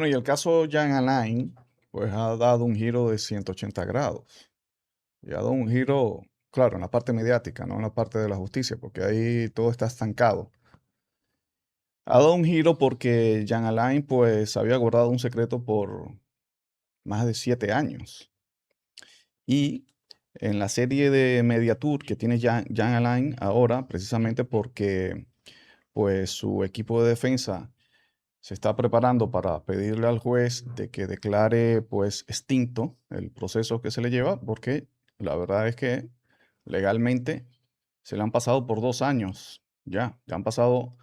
Bueno, y el caso Jan Alain, pues ha dado un giro de 180 grados. Y ha dado un giro, claro, en la parte mediática, no en la parte de la justicia, porque ahí todo está estancado. Ha dado un giro porque Jan Alain, pues, había guardado un secreto por más de 7 años. Y en la serie de Mediatour que tiene Jan Alain ahora, precisamente porque, pues, su equipo de defensa se está preparando para pedirle al juez de que declare pues extinto el proceso que se le lleva, porque la verdad es que legalmente se le han pasado por 2 años, ya han pasado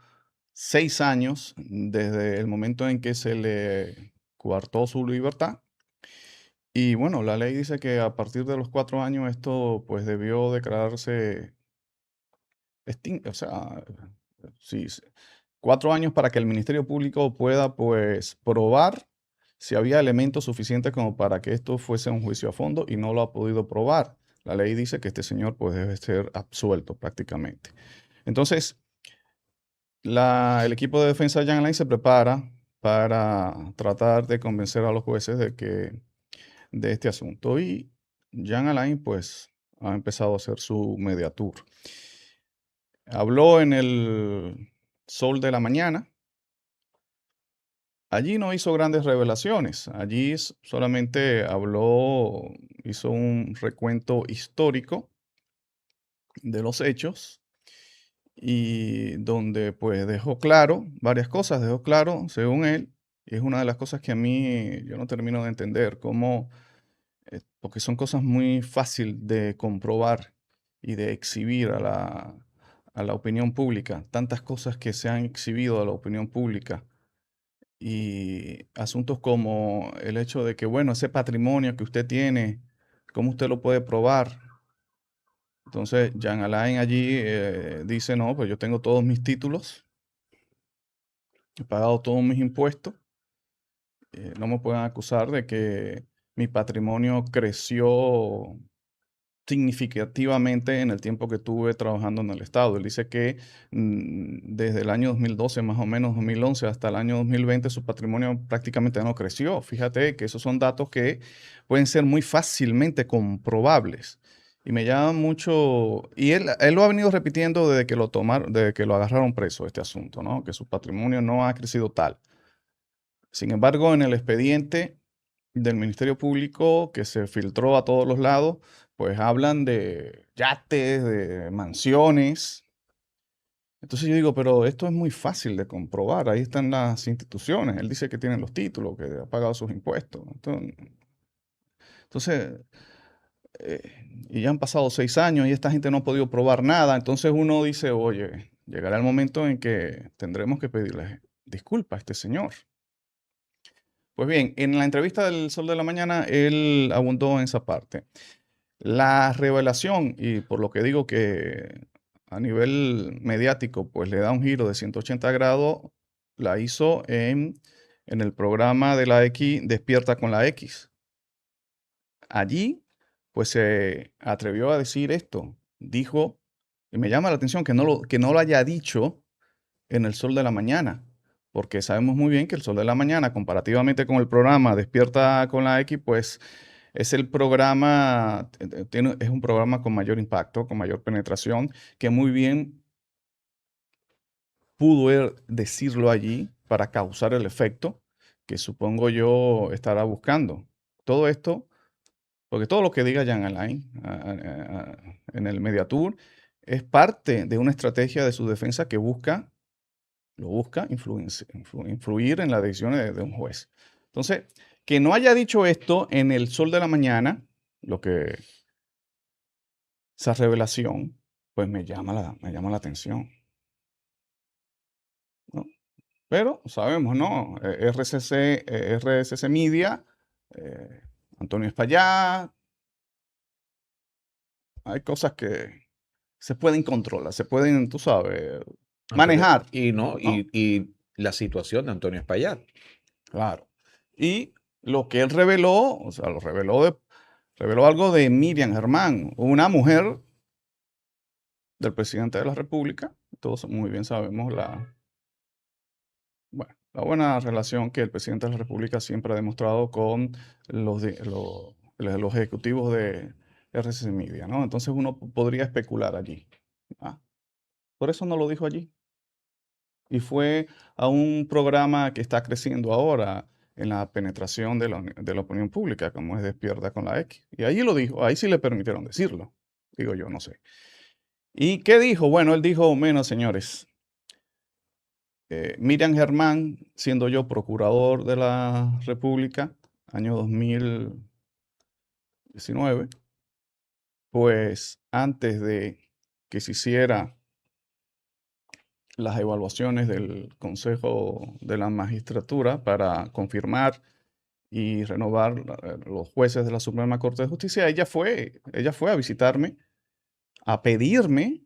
6 años desde el momento en que se le coartó su libertad. Y bueno, la ley dice que a partir de los 4 años esto pues debió declararse extinto, o sea, sí, 4 años para que el Ministerio Público pueda, pues, probar si había elementos suficientes como para que esto fuese un juicio a fondo y no lo ha podido probar. La ley dice que este señor, pues, debe ser absuelto prácticamente. Entonces, el equipo de defensa de Jan Alain se prepara para tratar de convencer a los jueces de este asunto. Y Jan Alain, pues, ha empezado a hacer su mediatur. Habló en el Sol de la Mañana. Allí no hizo grandes revelaciones, allí solamente habló, hizo un recuento histórico de los hechos y donde pues dejó claro varias cosas, dejó claro, según él, y es una de las cosas que a mí yo no termino de entender, cómo, porque son cosas muy fácil de comprobar y de exhibir a la opinión pública, tantas cosas que se han exhibido a la opinión pública. Y asuntos como el hecho de que, bueno, ese patrimonio que usted tiene, ¿cómo usted lo puede probar? Entonces, Jean Alain allí dice, no, pues yo tengo todos mis títulos, he pagado todos mis impuestos, no me pueden acusar de que mi patrimonio creció significativamente en el tiempo que tuve trabajando en el Estado. Él dice que desde el año 2012, más o menos 2011, hasta el año 2020, su patrimonio prácticamente no creció. Fíjate que esos son datos que pueden ser muy fácilmente comprobables. Y me llama mucho, y él lo ha venido repitiendo desde que lo tomaron, desde que lo agarraron preso, este asunto, ¿no? Que su patrimonio no ha crecido tal. Sin embargo, en el expediente del Ministerio Público que se filtró a todos los lados, pues hablan de yates, de mansiones. Entonces yo digo, pero esto es muy fácil de comprobar. Ahí están las instituciones. Él dice que tiene los títulos, que ha pagado sus impuestos. Entonces, y ya han pasado 6 años y esta gente no ha podido probar nada. Entonces uno dice, oye, llegará el momento en que tendremos que pedirle disculpas a este señor. Pues bien, en la entrevista del Sol de la Mañana, él abundó en esa parte. La revelación, y por lo que digo que a nivel mediático, pues le da un giro de 180 grados, la hizo en el programa de la X, Despierta con la X. Allí, pues se atrevió a decir esto. Dijo, y me llama la atención que no lo haya dicho en el Sol de la Mañana, porque sabemos muy bien que el Sol de la Mañana, comparativamente con el programa Despierta con la X, pues es el programa, es un programa con mayor impacto, con mayor penetración, que muy bien pudo él decirlo allí para causar el efecto que supongo yo estará buscando. Todo esto, porque todo lo que diga Jean Alain en el Mediatour es parte de una estrategia de su defensa que busca influir en las decisiones de un juez. Entonces, que no haya dicho esto en el Sol de la Mañana, lo que esa revelación, pues me llama la atención, ¿no? Pero sabemos, ¿no? RCC Media, eh, Antonio Espaillat, hay cosas que se pueden controlar, se pueden, tú sabes, Antonio, manejar, y no, ¿no? y la situación de Antonio Espaillat. Claro. Y lo que él reveló, o sea, reveló algo de Miriam Germán, una mujer del presidente de la República. Todos muy bien sabemos Bueno, la buena relación que el presidente de la República siempre ha demostrado con los ejecutivos de RCC Media, ¿no? Entonces uno podría especular allí. Ah, por eso no lo dijo allí. Y fue a un programa que está creciendo ahora en la penetración de la opinión pública, como es Despierta con la X. Y ahí lo dijo, ahí sí le permitieron decirlo. Digo yo, no sé. ¿Y qué dijo? Bueno, él dijo, menos señores, Miriam Germán, siendo yo procurador de la República, año 2019, pues antes de que se hiciera las evaluaciones del Consejo de la Magistratura para confirmar y renovar los jueces de la Suprema Corte de Justicia, ella fue a visitarme, a pedirme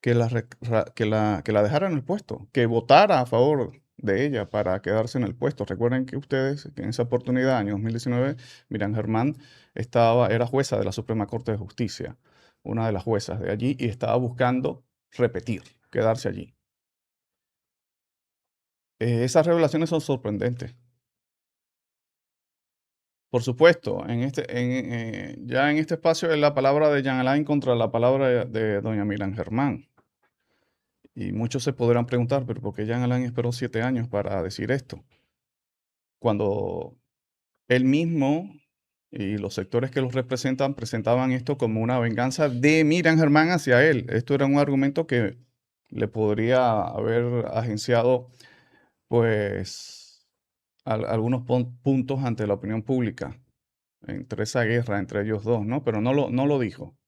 que la dejara en el puesto, que votara a favor de ella para quedarse en el puesto. Recuerden que ustedes, que en esa oportunidad, año 2019, Miriam Germán era jueza de la Suprema Corte de Justicia, una de las juezas de allí, y estaba buscando repetir, quedarse allí. Esas revelaciones son sorprendentes. Por supuesto, ya en este espacio es la palabra de Jean Alain contra la palabra de doña Miriam Germán. Y muchos se podrán preguntar, pero ¿por qué Jean Alain esperó 7 años para decir esto? Cuando él mismo y los sectores que los representan presentaban esto como una venganza de Miriam Germán hacia él. Esto era un argumento que le podría haber agenciado, pues, algunos puntos ante la opinión pública entre esa guerra entre ellos dos, ¿no? Pero no lo dijo,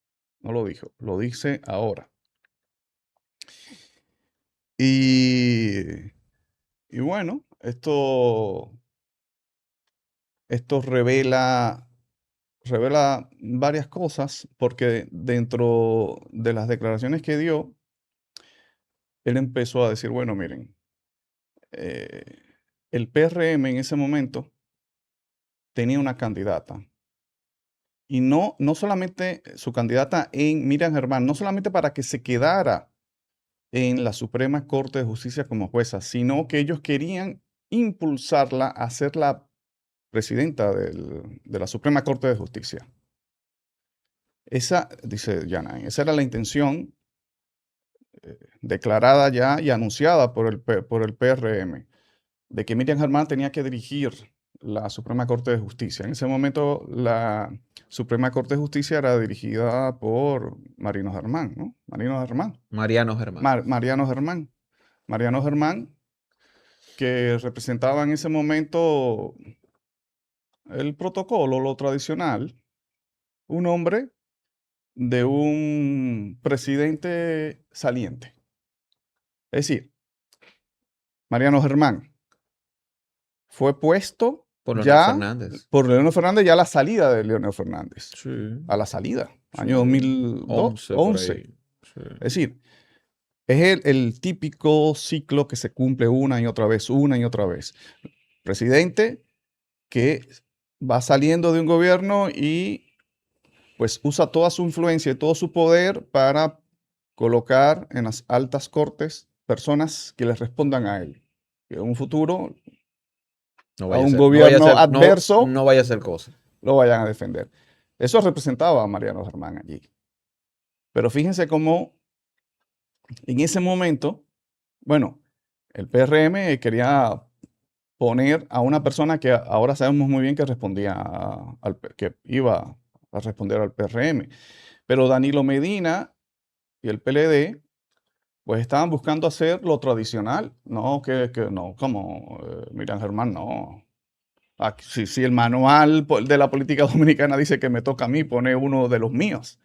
no lo dijo, lo dice ahora. Y, y bueno, esto revela varias cosas, porque dentro de las declaraciones que dio, él empezó a decir, bueno, miren, eh, el PRM en ese momento tenía una candidata. Y no solamente su candidata en Miriam Germán, no solamente para que se quedara en la Suprema Corte de Justicia como jueza, sino que ellos querían impulsarla a ser la presidenta de la Suprema Corte de Justicia. Esa, dice Yana, esa era la intención declarada ya y anunciada por el PRM, de que Miriam Germán tenía que dirigir la Suprema Corte de Justicia. En ese momento la Suprema Corte de Justicia era dirigida por Mariano Germán, ¿no? Mariano Germán. Mariano Germán. Mariano Germán, que representaba en ese momento el protocolo, lo tradicional, un hombre de un presidente saliente. Es decir, Mariano Germán fue puesto Por Leonel ya Fernández. por Leonel Fernández, ya a la salida de Leonel Fernández. Sí. A la salida, Sí. año 2011. por ahí. Sí. Es decir, es el típico ciclo que se cumple una y otra vez, una y otra vez. Presidente que va saliendo de un gobierno y pues usa toda su influencia y todo su poder para colocar en las altas cortes personas que le respondan a él. Que en un futuro, No a vaya a un ser, gobierno adverso, no vaya a ser cosa. lo vayan a defender. Eso representaba a Mariano Germán allí. Pero fíjense cómo en ese momento, bueno, el PRM quería poner a una persona que ahora sabemos muy bien que que iba a responder al PRM. Pero Danilo Medina y el PLD, pues estaban buscando hacer lo tradicional. No, que no, como Miriam Germán, no. Si el manual de la política dominicana dice que me toca a mí poner uno de los míos.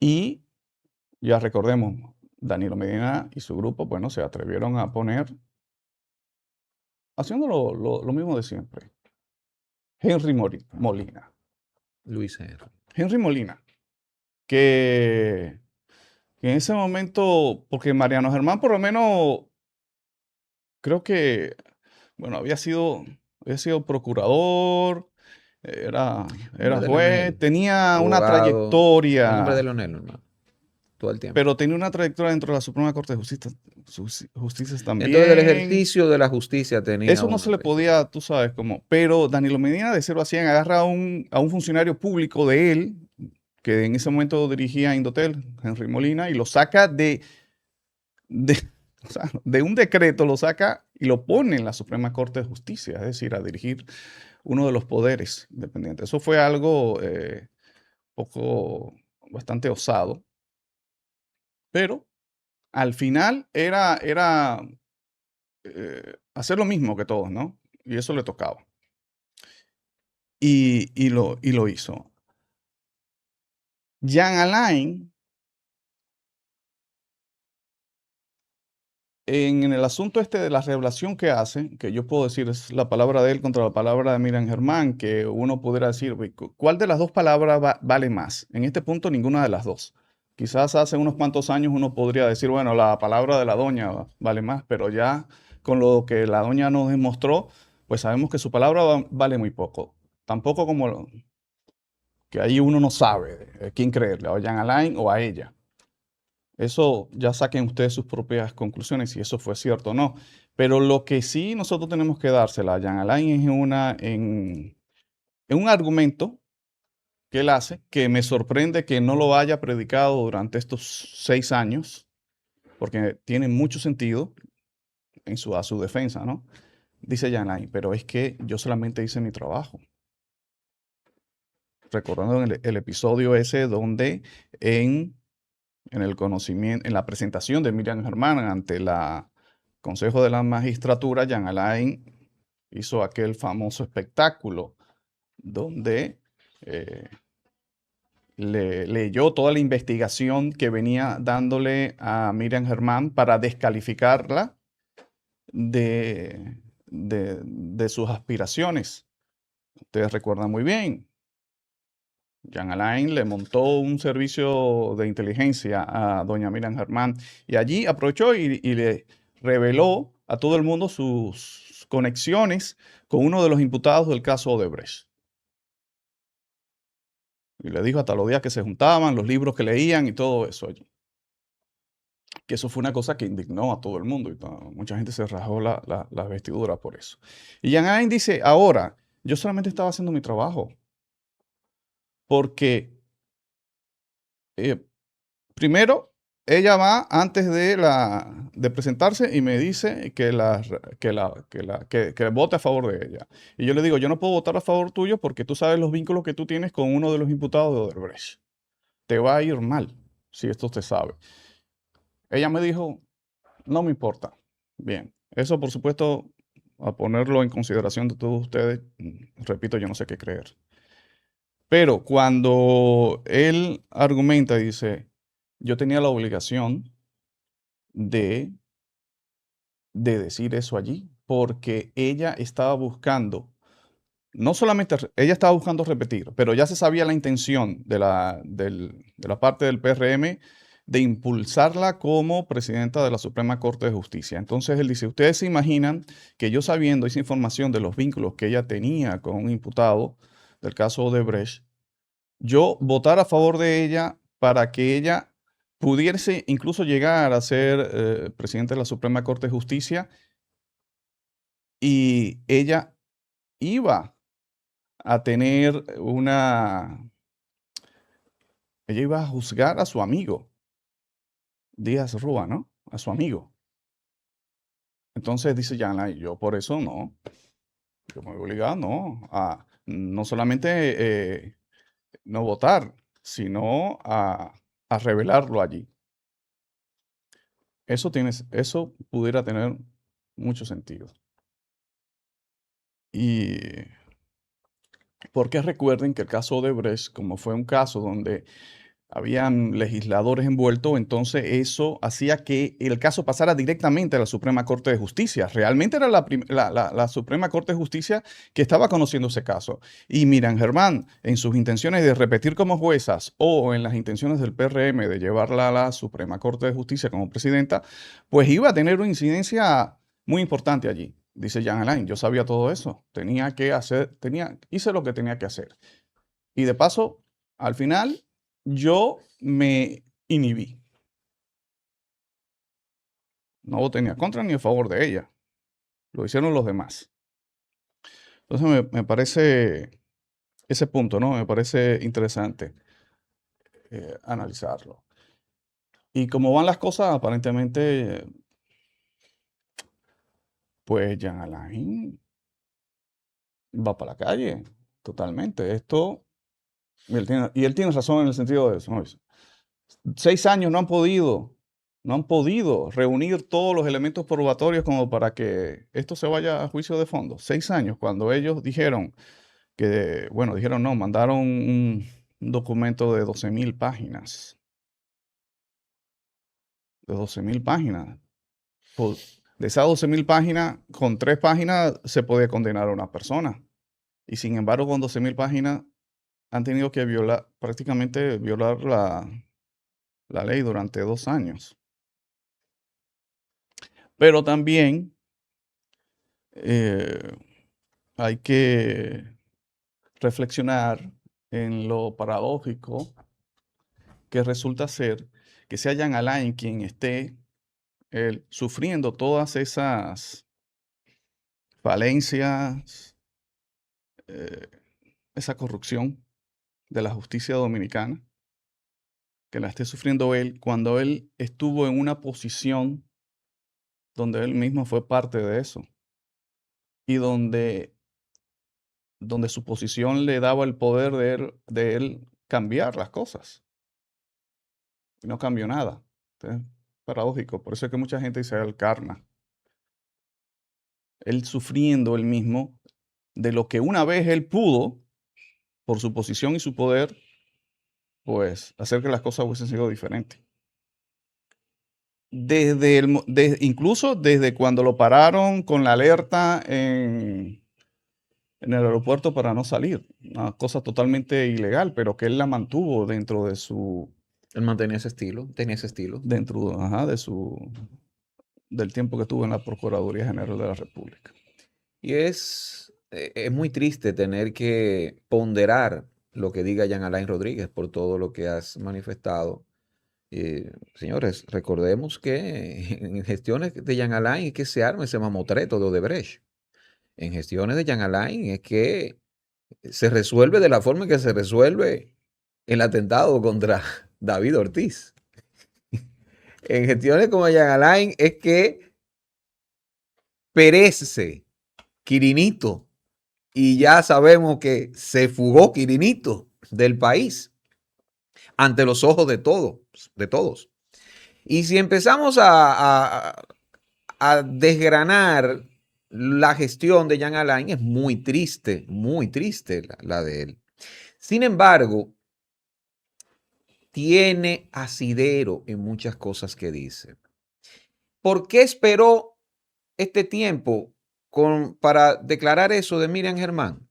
Y ya recordemos, Danilo Medina y su grupo, bueno, se atrevieron a poner, haciendo lo mismo de siempre, Henry Molina. Luis Henry. Henry Molina, que en ese momento, porque Mariano Germán por lo menos, creo que, bueno, había sido procurador, era Hombre de juez, Leonel. tenía una Abogado. El hombre trayectoria. de Leonel, hermano. todo el tiempo. Pero tenía una trayectoria dentro de la Suprema Corte de Justicia también. Entonces, el ejercicio de la justicia tenía Eso no se le podía, tú sabes cómo. Pero Danilo Medina de 0 a 100 agarra a un funcionario público de él, que en ese momento dirigía Indotel, Henry Molina, y lo saca o sea, de un decreto, lo saca y lo pone en la Suprema Corte de Justicia, es decir, a dirigir uno de los poderes independientes. Eso fue algo bastante osado, pero al final era hacer lo mismo que todos, ¿no? Y eso le tocaba. Y lo hizo. Jean Alain, en el asunto este de la revelación que hace, que yo puedo decir es la palabra de él contra la palabra de Miriam Germán, que uno pudiera decir, ¿cuál de las dos palabras vale más? En este punto, ninguna de las dos. Quizás hace unos cuantos años uno podría decir, bueno, la palabra de la doña vale más, pero ya con lo que la doña nos demostró, pues sabemos que su palabra vale muy poco. Tampoco como que ahí uno no sabe quién creerle, a Jean Alain o a ella. Eso ya saquen ustedes sus propias conclusiones si eso fue cierto o no. Pero lo que sí nosotros tenemos que dársela a Jean Alain es en un argumento que él hace que me sorprende que no lo haya predicado durante estos 6 años, porque tiene mucho sentido a su defensa, ¿no? Dice Jean Alain, pero es que yo solamente hice mi trabajo. Recordando el episodio ese donde en el conocimiento, en la presentación de Miriam Germán ante el Consejo de la Magistratura, Jean Alain hizo aquel famoso espectáculo donde leyó toda la investigación que venía dándole a Miriam Germán para descalificarla de sus aspiraciones. Ustedes recuerdan muy bien. Jean Alain le montó un servicio de inteligencia a doña Miriam Germán y allí aprovechó y le reveló a todo el mundo sus conexiones con uno de los imputados del caso Odebrecht. Y le dijo hasta los días que se juntaban, los libros que leían y todo eso allí. Que eso fue una cosa que indignó a todo el mundo y mucha gente se rasgó las vestiduras por eso. Y Jean Alain dice, ahora, yo solamente estaba haciendo mi trabajo. Porque primero, ella va antes de presentarse y me dice que vote a favor de ella. Y yo le digo, yo no puedo votar a favor tuyo porque tú sabes los vínculos que tú tienes con uno de los imputados de Odebrecht. Te va a ir mal si esto se sabe. Ella me dijo, no me importa. Bien, eso por supuesto, a ponerlo en consideración de todos ustedes, repito, yo no sé qué creer. Pero cuando él argumenta y dice, yo tenía la obligación de decir eso allí, porque ella estaba buscando, no solamente, ella estaba buscando repetir, pero ya se sabía la intención de la parte del PRM de impulsarla como presidenta de la Suprema Corte de Justicia. Entonces él dice, ustedes se imaginan que yo sabiendo esa información de los vínculos que ella tenía con un imputado del caso Odebrecht, yo votar a favor de ella para que ella pudiese incluso llegar a ser presidenta de la Suprema Corte de Justicia y ella iba a tener ella iba a juzgar a su amigo, Díaz Rúa, ¿no? A su amigo. Entonces dice Yana, yo por eso no, yo me voy obligado, no, a no solamente no votar, sino a revelarlo allí. Eso pudiera tener mucho sentido. Y porque recuerden que el caso Odebrecht, como fue un caso donde habían legisladores envueltos, entonces eso hacía que el caso pasara directamente a la Suprema Corte de Justicia. Realmente era la Suprema Corte de Justicia que estaba conociendo ese caso. Y Miriam Germán, en sus intenciones de repetir como juezas o en las intenciones del PRM de llevarla a la Suprema Corte de Justicia como presidenta, pues iba a tener una incidencia muy importante allí. Dice Jean Alain, yo sabía todo eso, hice lo que tenía que hacer. Y de paso, al final, yo me inhibí. No voté ni a contra ni a favor de ella. Lo hicieron los demás. Entonces me parece ese punto, ¿no? Me parece interesante analizarlo. Y como van las cosas, aparentemente, pues Jean Alain va para la calle, totalmente. Y él tiene razón en el sentido de eso, ¿no? 6 años no han podido reunir todos los elementos probatorios como para que esto se vaya a juicio de fondo. 6 años, cuando ellos dijeron dijeron no, mandaron un documento de 12.000 páginas. De 12.000 páginas. De esas 12.000 páginas, con 3 páginas se podía condenar a una persona. Y sin embargo, con 12.000 páginas han tenido que prácticamente violar la ley durante 2 años. Pero también hay que reflexionar en lo paradójico que resulta ser que sea Jean Alain quien esté sufriendo todas esas falencias, esa corrupción de la justicia dominicana, que la esté sufriendo él cuando él estuvo en una posición donde él mismo fue parte de eso y donde su posición le daba el poder de él cambiar las cosas. Y no cambió nada. Entonces, paradójico. Por eso es que mucha gente dice el karma. Él sufriendo él mismo de lo que una vez él pudo, por su posición y su poder, pues hacer que las cosas hubiesen sido diferentes. Incluso desde cuando lo pararon con la alerta en el aeropuerto para no salir. Una cosa totalmente ilegal, pero que él la mantuvo dentro de su... Él mantenía ese estilo, tenía ese estilo. Dentro, del tiempo que tuvo en la Procuraduría General de la República. Y es muy triste tener que ponderar lo que diga Jean Alain Rodríguez por todo lo que has manifestado. Señores, recordemos que en gestiones de Jean Alain es que se arma ese mamotreto de Odebrecht. En gestiones de Jean Alain es que se resuelve de la forma en que se resuelve el atentado contra David Ortiz. En gestiones como Jean Alain es que perece Quirinito y ya sabemos que se fugó Quirinito del país ante los ojos de todos. Y si empezamos a desgranar la gestión de Jean Alain, es muy triste la de él. Sin embargo, tiene asidero en muchas cosas que dice. ¿Por qué esperó este tiempo para declarar eso de Miriam Germán?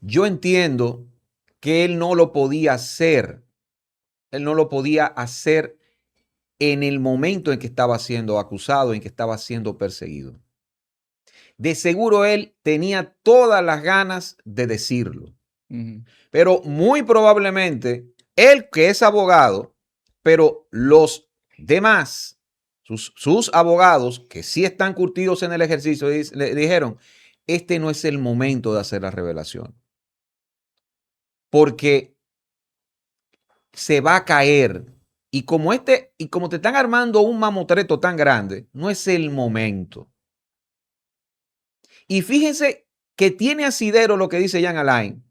Yo entiendo que él no lo podía hacer. Él no lo podía hacer en el momento en que estaba siendo acusado, en que estaba siendo perseguido. De seguro él tenía todas las ganas de decirlo. Pero muy probablemente él, que es abogado, pero los demás, sus abogados, que sí están curtidos en el ejercicio, le dijeron, este no es el momento de hacer la revelación. Porque se va a caer. Y como te están armando un mamotreto tan grande, no es el momento. Y fíjense que tiene asidero lo que dice Jean Alain,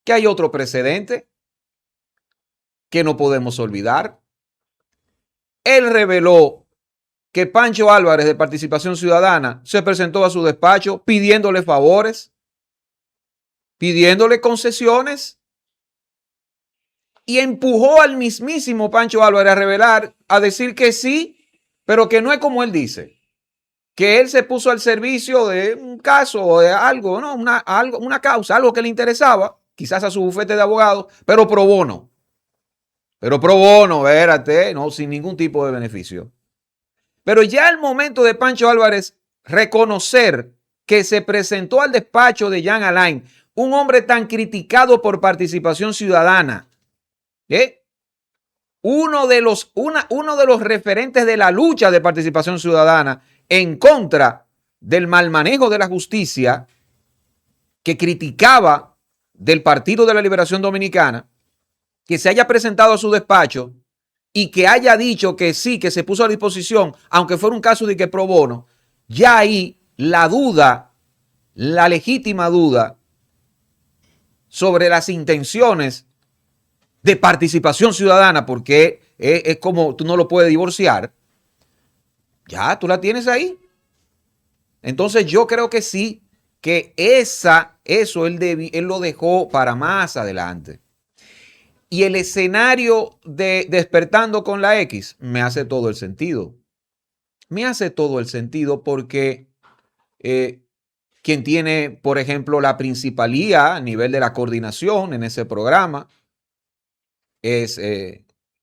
que hay otro precedente que no podemos olvidar. Él reveló que Pancho Álvarez de Participación Ciudadana se presentó a su despacho pidiéndole favores, pidiéndole concesiones y empujó al mismísimo Pancho Álvarez a revelar, a decir que sí, pero que no es como él dice, que él se puso al servicio de un caso o de algo, ¿no? Una causa, algo que le interesaba, quizás a su bufete de abogados, pero pro bono. Pero pro bono, espérate, no, sin ningún tipo de beneficio. Pero ya el momento de Pancho Álvarez reconocer que se presentó al despacho de Jean Alain, un hombre tan criticado por Participación Ciudadana, uno de los referentes de la lucha de participación ciudadana en contra del mal manejo de la justicia, que criticaba del Partido de la Liberación Dominicana, que se haya presentado a su despacho y que haya dicho que sí, que se puso a disposición, aunque fuera un caso de que pro bono, ya ahí la duda, la legítima duda sobre las intenciones de participación ciudadana, porque es como tú no lo puedes divorciar, ya tú la tienes ahí. Entonces yo creo que sí, que eso él lo dejó para más adelante. Y el escenario de Despertando con la X me hace todo el sentido. Me hace todo el sentido porque quien tiene, por ejemplo, la principalía a nivel de la coordinación en ese programa es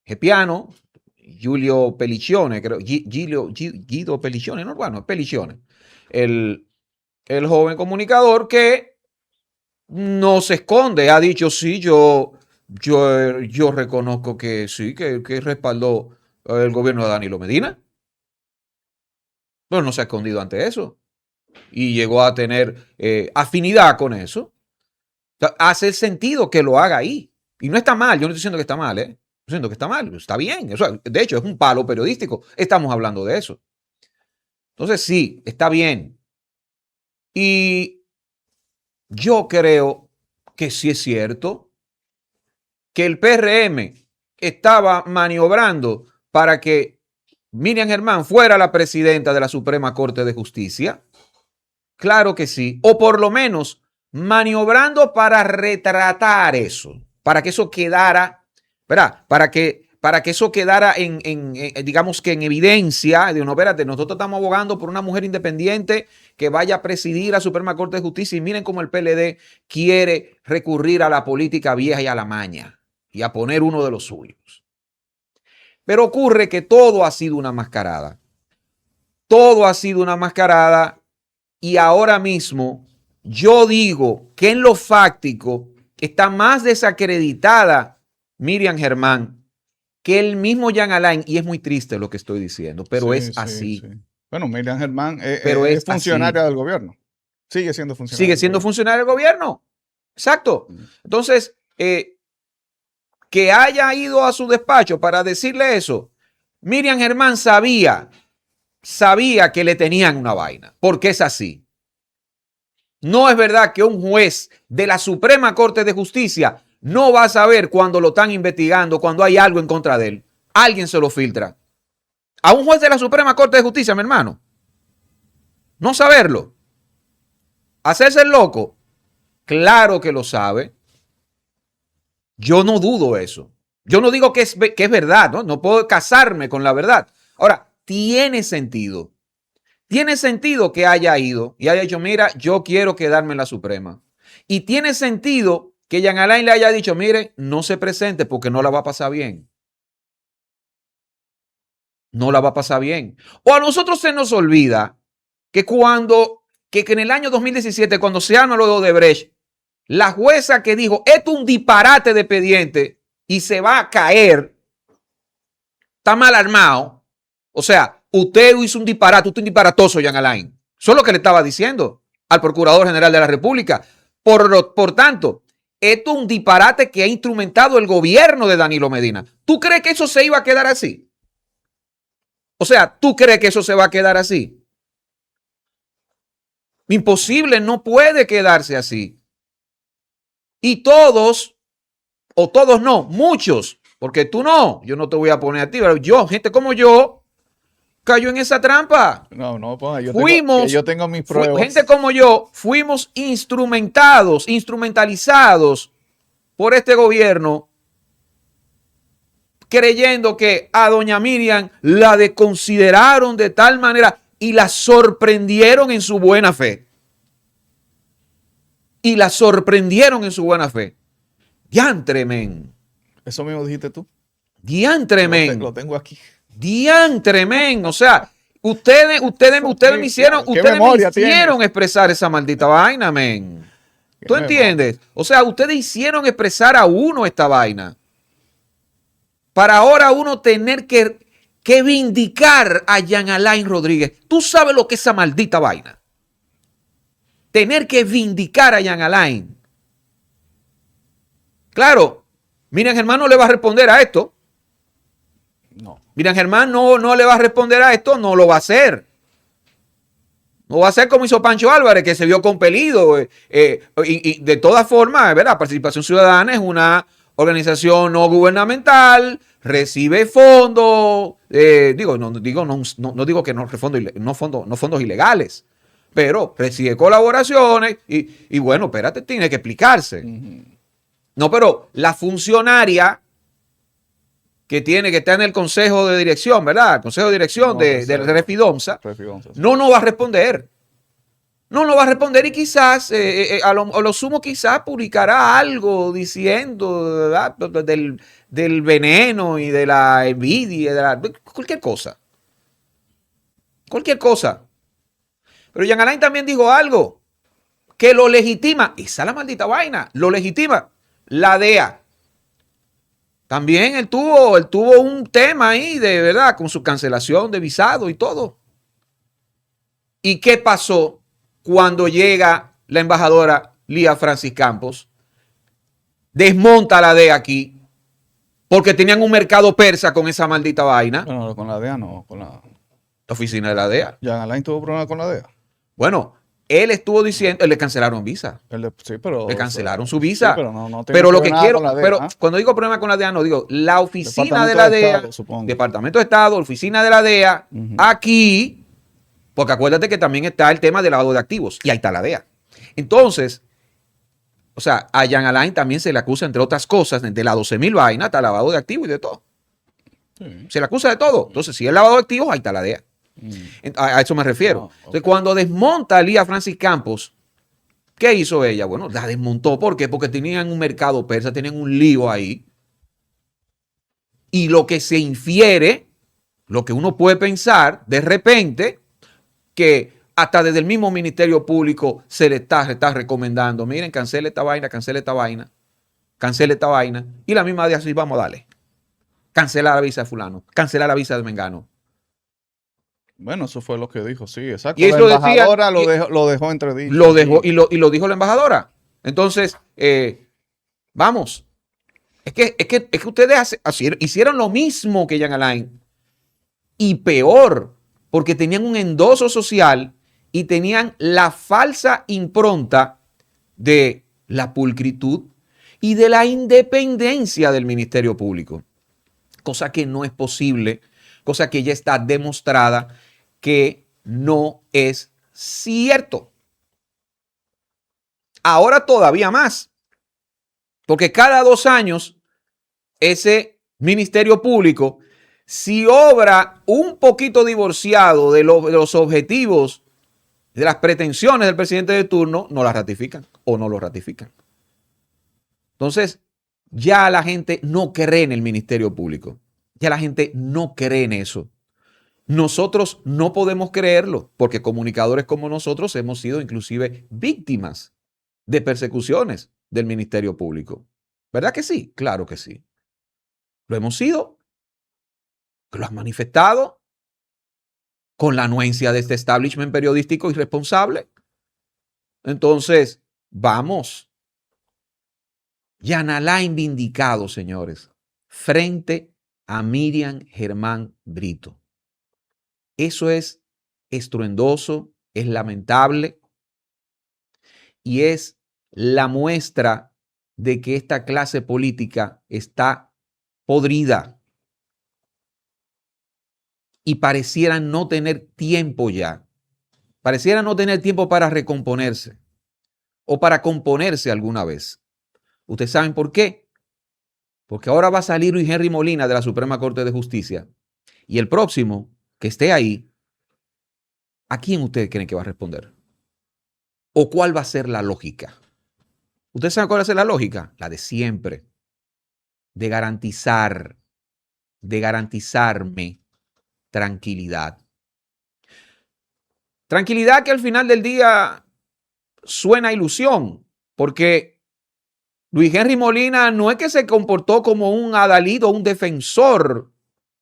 Gepiano, Giulio Pelliccione, creo, Guido Pelliccione, no, bueno, Pelliccione, el joven comunicador que no se esconde, ha dicho, sí, yo reconozco que sí, que respaldó el gobierno de Danilo Medina, pero no se ha escondido ante eso y llegó a tener afinidad con eso. O sea, hace sentido que lo haga ahí. Y no está mal, yo no estoy diciendo que está mal, Estoy diciendo que está mal, está bien. O sea, de hecho, es un palo periodístico. Estamos hablando de eso. Entonces, sí, está bien. Y yo creo que sí es cierto que el PRM estaba maniobrando para que Miriam Germán fuera la presidenta de la Suprema Corte de Justicia. Claro que sí. O por lo menos maniobrando para retratar eso, para que eso quedara, ¿verdad? Para que eso quedara digamos que en evidencia de no, espérate, nosotros estamos abogando por una mujer independiente que vaya a presidir la Suprema Corte de Justicia y miren cómo el PLD quiere recurrir a la política vieja y a la maña y a poner uno de los suyos. Pero ocurre que todo ha sido una mascarada. Todo ha sido una mascarada y ahora mismo yo digo que en lo fáctico está más desacreditada Miriam Germán que el mismo Jean Alain, y es muy triste lo que estoy diciendo, pero es así. Sí. Bueno, Miriam Germán es funcionaria del gobierno. Sigue siendo funcionaria. Sigue siendo funcionaria del gobierno. Exacto. Entonces, que haya ido a su despacho para decirle eso, Miriam Germán sabía que le tenían una vaina, porque es así. No es verdad que un juez de la Suprema Corte de Justicia no va a saber cuando lo están investigando, cuando hay algo en contra de él. Alguien se lo filtra. A un juez de la Suprema Corte de Justicia, mi hermano. No saberlo. Hacerse el loco. Claro que lo sabe. Yo no dudo eso. Yo no digo que es verdad, ¿no? No puedo casarme con la verdad. Ahora, tiene sentido. Tiene sentido que haya ido y haya dicho, mira, yo quiero quedarme en la Suprema. Y tiene sentido que Jean Alain le haya dicho, mire, no se presente porque no la va a pasar bien. No la va a pasar bien. O a nosotros se nos olvida que en el año 2017, cuando se arma lo de Odebrecht, la jueza que dijo, esto es un disparate de expediente y se va a caer, está mal armado. O sea, usted hizo un disparate, usted es un disparatoso, Jean Alain. Eso es lo que le estaba diciendo al Procurador General de la República. Por tanto, esto es un disparate que ha instrumentado el gobierno de Danilo Medina. ¿Tú crees que eso se iba a quedar así? O sea, ¿tú crees que eso se va a quedar así? Imposible, no puede quedarse así. Y todos, o todos no, muchos, porque tú no, yo no te voy a poner a ti, pero gente como yo cayó en esa trampa. No, pues yo tengo mis pruebas. Gente como yo fuimos instrumentalizados por este gobierno, creyendo que a doña Miriam la desconsideraron de tal manera y la sorprendieron en su buena fe. Diantre, men. Eso mismo dijiste tú. Diantre, men. Lo tengo aquí. Diantre, men. O sea, ustedes me hicieron expresar esa maldita vaina, men. ¿Tú entiendes? O sea, ustedes hicieron expresar a uno esta vaina. para ahora uno tener que vindicar a Jean Alain Rodríguez. ¿Tú sabes lo que es esa maldita vaina? Tener que vindicar a Jean Alain. Claro, Miriam Germán no le va a responder a esto. No. Miriam Germán no le va a responder a esto, no lo va a hacer. No va a ser como hizo Pancho Álvarez, que se vio compelido. Y de todas formas, ¿verdad? Participación Ciudadana es una organización no gubernamental, recibe fondos, no digo que no fondos ilegales, pero recibe colaboraciones y bueno, espérate, tiene que explicarse. No, pero la funcionaria que está en el consejo de dirección, ¿verdad? El consejo de dirección de Refidomsa, no va a responder. No va a responder y quizás, a lo sumo quizás publicará algo diciendo, ¿verdad? Del veneno y de la envidia, cualquier cosa. Cualquier cosa. Pero Jean Alain también dijo algo que lo legitima. Esa es la maldita vaina. Lo legitima la DEA. También él tuvo un tema ahí de verdad con su cancelación de visado y todo. ¿Y qué pasó cuando llega la embajadora Lía Francis Campos? Desmonta la DEA aquí porque tenían un mercado persa con esa maldita vaina. Bueno, con la DEA no, con la oficina de la DEA. Jean Alain tuvo problemas con la DEA. Bueno, él estuvo diciendo, le cancelaron visa. Sí, pero le cancelaron su visa. Sí, pero lo que quiero, pero cuando digo problema con la DEA, no digo la oficina de la DEA, Departamento de Estado, oficina de la DEA, aquí, porque acuérdate que también está el tema del lavado de activos, y ahí está la DEA. Entonces, o sea, a Jean Alain también se le acusa, entre otras cosas, de las 12,000 vainas, hasta lavado de activos y de todo. Sí. Se le acusa de todo. Entonces, si es lavado de activos, ahí está la DEA. A eso me refiero. Okay. Entonces, cuando desmonta a Lía Francis Campos, ¿qué hizo ella? Bueno, la desmontó. ¿Por qué? Porque tenían un mercado persa, tenían un lío ahí. Y lo que se infiere, lo que uno puede pensar, de repente, que hasta desde el mismo Ministerio Público se le está recomendando, miren, cancele esta vaina, cancele esta vaina, cancele esta vaina. Y la misma de así, vamos a darle. Cancelar la visa de fulano, cancelar la visa de Mengano. Bueno, eso fue lo que dijo, sí, exacto. Y eso la embajadora lo dejó entredicho. Lo dejó, y lo dijo la embajadora. Entonces, vamos. Es que ustedes hicieron lo mismo que Jean Alain. Y peor, porque tenían un endoso social y tenían la falsa impronta de la pulcritud y de la independencia del Ministerio Público. Cosa que no es posible, cosa que ya está demostrada que no es cierto. Ahora todavía más, porque cada 2 años ese Ministerio Público, si obra un poquito divorciado de los objetivos, de las pretensiones del presidente de turno, no las ratifican o no lo ratifican. Entonces, ya la gente no cree en el Ministerio Público. Ya la gente no cree en eso. Nosotros no podemos creerlo porque comunicadores como nosotros hemos sido inclusive víctimas de persecuciones del Ministerio Público. ¿Verdad que sí? Claro que sí. Lo hemos sido. Lo has manifestado con la anuencia de este establishment periodístico irresponsable. Entonces, vamos. Jean Alain vindicado, señores, frente a Miriam Germán Brito. Eso es estruendoso, es lamentable y es la muestra de que esta clase política está podrida y parecieran no tener tiempo ya. Parecieran no tener tiempo para recomponerse o para componerse alguna vez. ¿Ustedes saben por qué? Porque ahora va a salir Luis Henry Molina de la Suprema Corte de Justicia y el próximo que esté ahí, ¿a quién ustedes creen que va a responder? ¿O cuál va a ser la lógica? ¿Ustedes saben cuál va a ser la lógica? La de siempre. De garantizarme tranquilidad. Tranquilidad que al final del día suena a ilusión, porque Luis Henry Molina no es que se comportó como un adalid o un defensor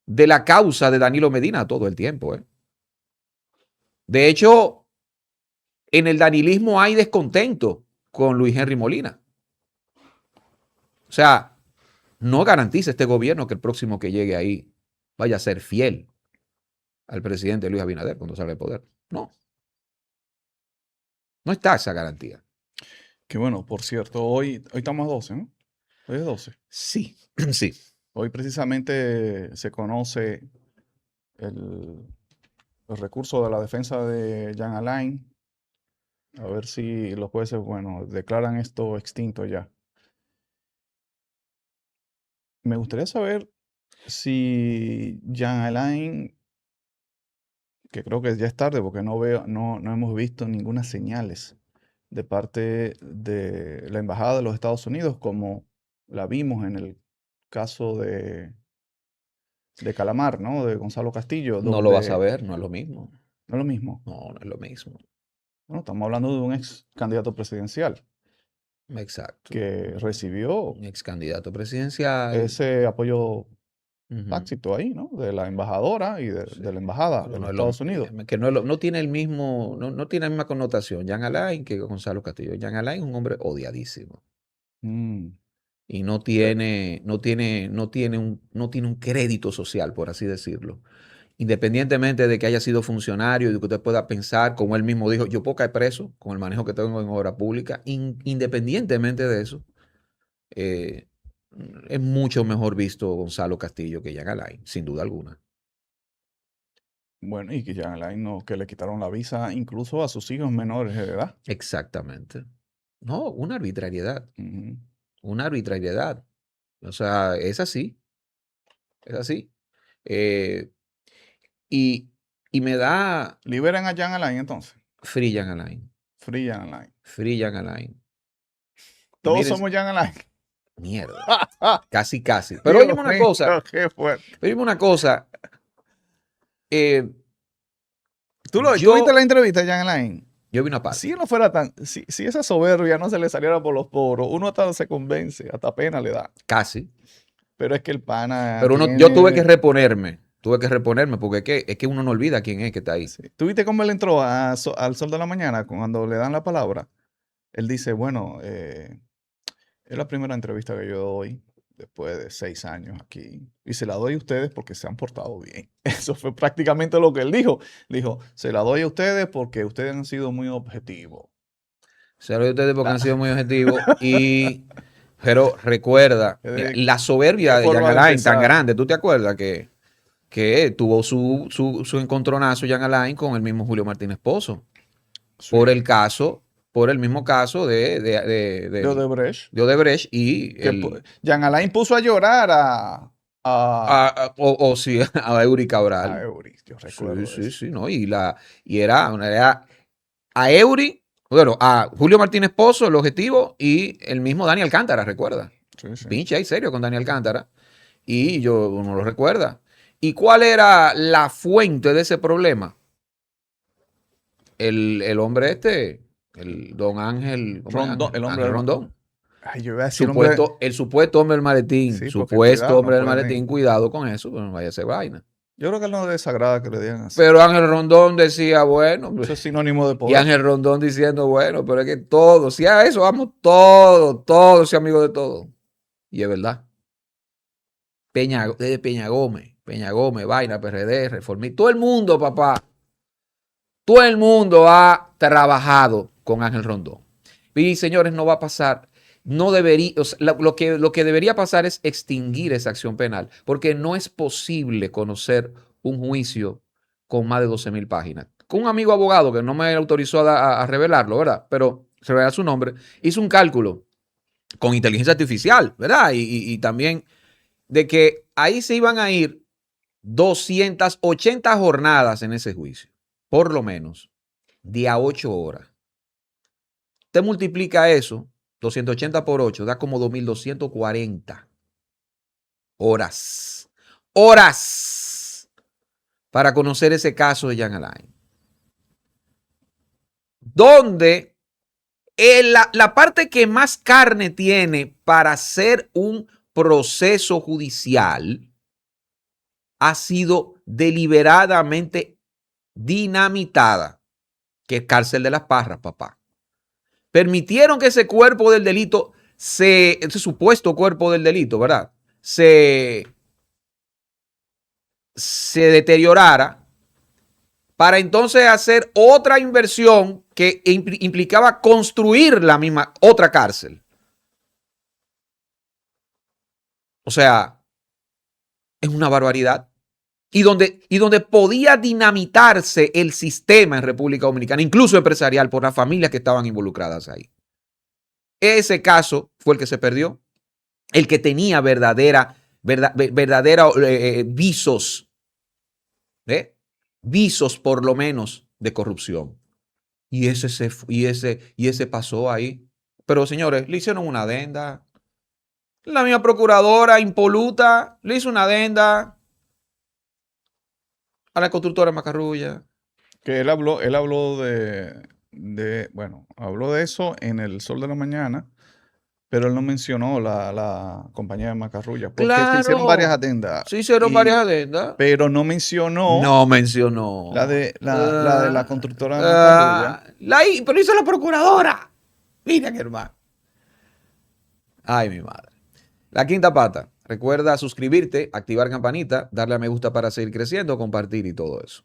de la causa de Danilo Medina todo el tiempo. De hecho, en el danilismo hay descontento con Luis Henry Molina. O sea, no garantiza este gobierno que el próximo que llegue ahí vaya a ser fiel al presidente Luis Abinader cuando salga del poder. No. No está esa garantía. Que bueno, por cierto, hoy estamos a 12, ¿no? Hoy es 12. Sí, sí. Hoy precisamente se conoce el recurso de la defensa de Jean Alain. A ver si los jueces, bueno, declaran esto extinto ya. Me gustaría saber si Jean Alain, que creo que ya es tarde porque no hemos visto ninguna señales de parte de la Embajada de los Estados Unidos, como la vimos en el caso de Calamar, ¿no? De Gonzalo Castillo, No lo vas a donde ver, no es lo mismo. no es lo mismo. No, no es lo mismo. Bueno, estamos hablando de un ex candidato presidencial Exacto. que recibió Un ex candidato presidencial. ese apoyo Ujú. tácito ahí, ¿no? De la embajadora y de la embajada Pero de no los es Estados Unidos. que no tiene el mismo, no tiene la misma connotación Jean Alain que Gonzalo Castillo. Jean Alain es un hombre odiadísimo. Mm, Y eh, no tiene un crédito social, por así decirlo. Independientemente de que haya sido funcionario y de que usted pueda pensar, como él mismo dijo, yo puedo caer preso con el manejo que tengo en obra pública, independientemente de eso, eh, es mucho mejor visto Gonzalo Castillo que Jean Alain, sin duda alguna. bueno, y que Jean Alain no, que le quitaron la visa incluso a sus hijos menores de edad. Exactamente. No, una arbitrariedad, Ujú. una arbitrariedad. O sea, es así, es así. Eh, y, y me da Liberan a Jean Alain entonces. free Jean Alain, Free Jean Alain. free Jean Alain. Y Todos mire, somos Jean Alain. mierda, casi, casi. Pero Dios óyeme una mío, cosa, qué fuerte. óyeme una cosa. eh, ¿Tú viste la yo, entrevista de Jean Alain? yo vi una Si parte. él no fuera tan, si esa soberbia no se le saliera por los poros, uno hasta se convence, hasta pena le da. Casi. Pero es que el pana Pero yo tiene. tuve que reponerme, porque es que uno no olvida quién es que está ahí. Sí. ¿Tú viste cómo él entró al Sol de la Mañana cuando le dan la palabra? Él dice, bueno, es la primera entrevista que yo doy después de 6 años aquí. Y se la doy a ustedes porque se han portado bien. Eso fue prácticamente lo que él dijo. Dijo, se la doy a ustedes porque ustedes han sido muy objetivos. Se lo digo a ustedes porque han sido muy objetivos. Pero recuerda, mira, Qué la soberbia de Jean forma de Alain tan empezar. grande, ¿tú te acuerdas que tuvo su encontronazo Jean Alain con el mismo Julio Martínez Pozo? Sí. Por el mismo caso De Odebrecht. de Odebrecht y Que Jean Alain puso a llorar o sí, a Eury Cabral. a Eury. Yo Sí, recuerdo sí, eso. sí, ¿no? Y era a Eury, bueno, a Julio Martínez Pozo, el objetivo, y el mismo Dani Alcántara, recuerda. Sí, sí. Pinche ahí serio con Dani Alcántara. Y uno lo recuerda. ¿Y cuál era la fuente de ese problema? El hombre el don Ángel, ¿cómo es Rondón, Ángel? el hombre Ángel del. Rondón. Ay, yo iba a decir hombre. El supuesto hombre del maletín. Sí, porque Supuesto cuidado, no hombre del maletín. pueden. Cuidado con eso, no vaya a ser vaina. Yo creo que no le desagrada que le digan así. Pero Ángel Rondón decía, bueno, Eso es sinónimo de y poder. Ángel Rondón diciendo, bueno, pero es que todos, si a eso vamos todos, si amigos de todos. Y es verdad. Desde Peña Gómez, vaina, PRD, Reformista, todo el mundo, papá. Todo el mundo ha trabajado con Ángel Rondón. Y señores, no va a pasar. No debería, o sea, lo que debería pasar es extinguir esa acción penal, porque no es posible conocer un juicio con más de 12,000 páginas. Con un amigo abogado que no me autorizó a revelarlo, ¿verdad? Pero revelar su nombre, hizo un cálculo con inteligencia artificial, ¿verdad? Y también de que ahí se iban a ir 280 jornadas en ese juicio, por lo menos, de a 8 horas. Usted multiplica eso, 280 por 8, da como 2,240 horas. Horas para conocer ese caso de Jean Alain. Donde la parte que más carne tiene para hacer un proceso judicial ha sido deliberadamente dinamitada, que es cárcel de las Parras, papá. Permitieron que ese cuerpo del delito, ese supuesto cuerpo del delito, ¿verdad? Se deteriorara para entonces hacer otra inversión que implicaba construir la misma otra cárcel. O sea, es una barbaridad. Y donde podía dinamitarse el sistema en República Dominicana, incluso empresarial, por las familias que estaban involucradas ahí. Ese caso fue el que se perdió. El que tenía verdadera visos, visos por lo menos de corrupción. Y ese pasó ahí. Pero señores, le hicieron una adenda. La misma procuradora impoluta le hizo una adenda a la constructora Macarrulla. Que él habló habló de eso en El Sol de la Mañana, pero él no mencionó la compañía de Macarrulla, porque se hicieron varias Claro, adendas, se hicieron varias adendas. pero no mencionó No mencionó. la de la constructora de Macarrulla. Pero hizo la procuradora. Mira qué hermano. Ay, mi madre. La quinta pata. Recuerda suscribirte, activar campanita, darle a me gusta para seguir creciendo, compartir y todo eso.